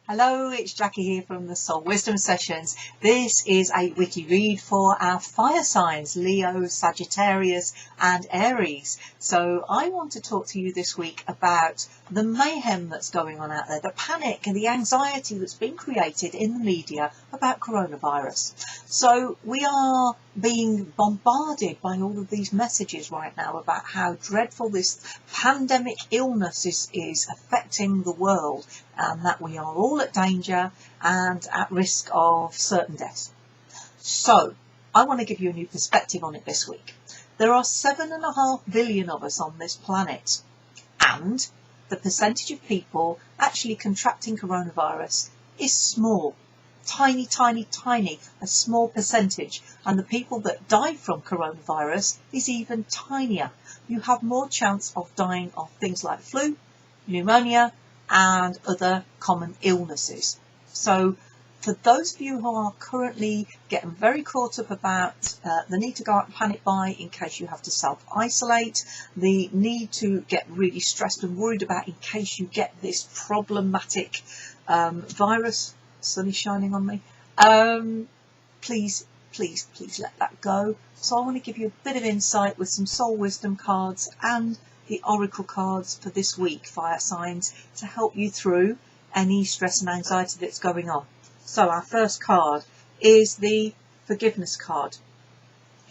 Hello, it's Jackie here from the Soul Wisdom Sessions. This is a wiki read for our fire signs, Leo, Sagittarius and Aries. So I want to talk to you this week about the mayhem that's going on out there, the panic and the anxiety that's been created in the media about coronavirus. So we are being bombarded by all of these messages right now about how dreadful this pandemic illness is affecting the world, and that we are all at danger and at risk of certain death. So I want to give you a new perspective on it this week. There are 7.5 billion of us on this planet, and the percentage of people actually contracting coronavirus is small. Tiny, a small percentage, and the people that die from coronavirus is even tinier. You have more chance of dying of things like flu, pneumonia and other common illnesses. So for those of you who are currently getting very caught up about the need to go out and panic buy in case you have to self-isolate, the need to get really stressed and worried about in case you get this problematic virus, sun is shining on me, please let that go. So I want to give you a bit of insight with some soul wisdom cards and the oracle cards for this week, fire signs, to help you through any stress and anxiety that's going on. So our first card is the forgiveness card.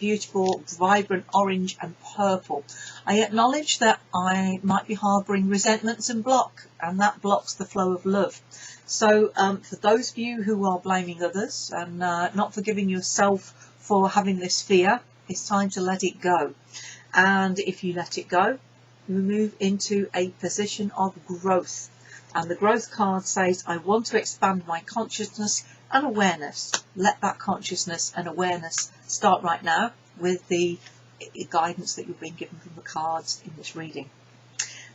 Beautiful, vibrant orange and purple. I acknowledge that I might be harbouring resentments and that blocks the flow of love. So for those of you who are blaming others and not forgiving yourself for having this fear, it's time to let it go. And if you let it go, you move into a position of growth. And the growth card says, I want to expand my consciousness and awareness. Let that consciousness and awareness start right now with the guidance that you've been given from the cards in this reading.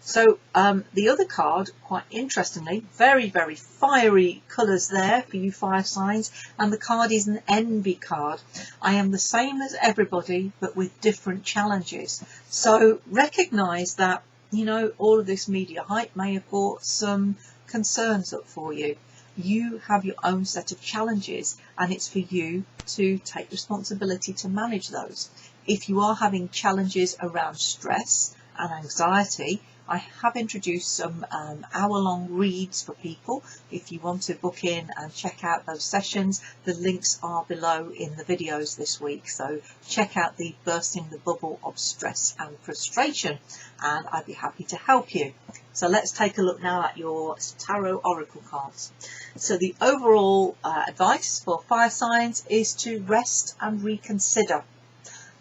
So the other card, quite interestingly, very fiery colours there for you fire signs, and the card is an envy card. I am the same as everybody but with different challenges. So recognise that, you know, all of this media hype may have brought some concerns up for you. You have your own set of challenges, and it's for you to take responsibility to manage those. If you are having challenges around stress and anxiety, I have introduced some hour-long reads for people. If you want to book in and check out those sessions, the links are below in the videos this week. So check out the Bursting the Bubble of Stress and Frustration, and I'd be happy to help you. So let's take a look now at your tarot oracle cards. So the overall advice for fire signs is to rest and reconsider.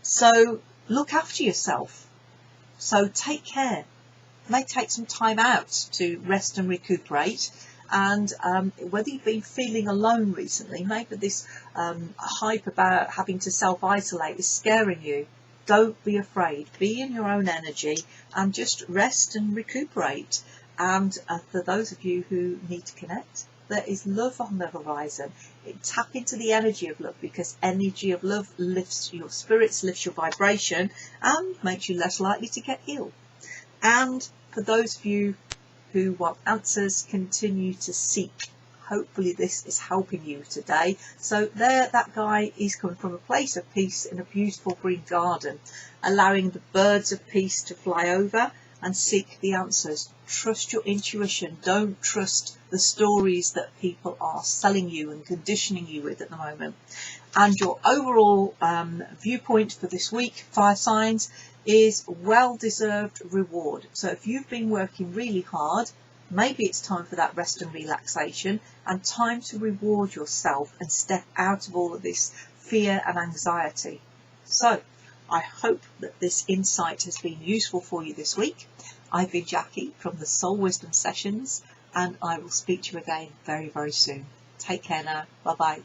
So look after yourself. So take care. It may take some time out to rest and recuperate, and whether you've been feeling alone recently, maybe this hype about having to self-isolate is scaring you. Don't be afraid. Be in your own energy and just rest and recuperate. And for those of you who need to connect, there is love on the horizon. Tap into the energy of love, because energy of love lifts your spirits, lifts your vibration, and makes you less likely to get ill. And for those of you who want answers, continue to seek. Hopefully this is helping you today. So there, that guy is coming from a place of peace in a beautiful green garden, allowing the birds of peace to fly over and seek the answers. Trust your intuition. Don't trust the stories that people are selling you and conditioning you with at the moment. And your overall viewpoint for this week, fire signs, is well-deserved reward. So if you've been working really hard, maybe it's time for that rest and relaxation, and time to reward yourself and step out of all of this fear and anxiety. So I hope that this insight has been useful for you this week. I've been Jackie from the Soul Wisdom Sessions, and I will speak to you again very soon. Take care now. Bye bye.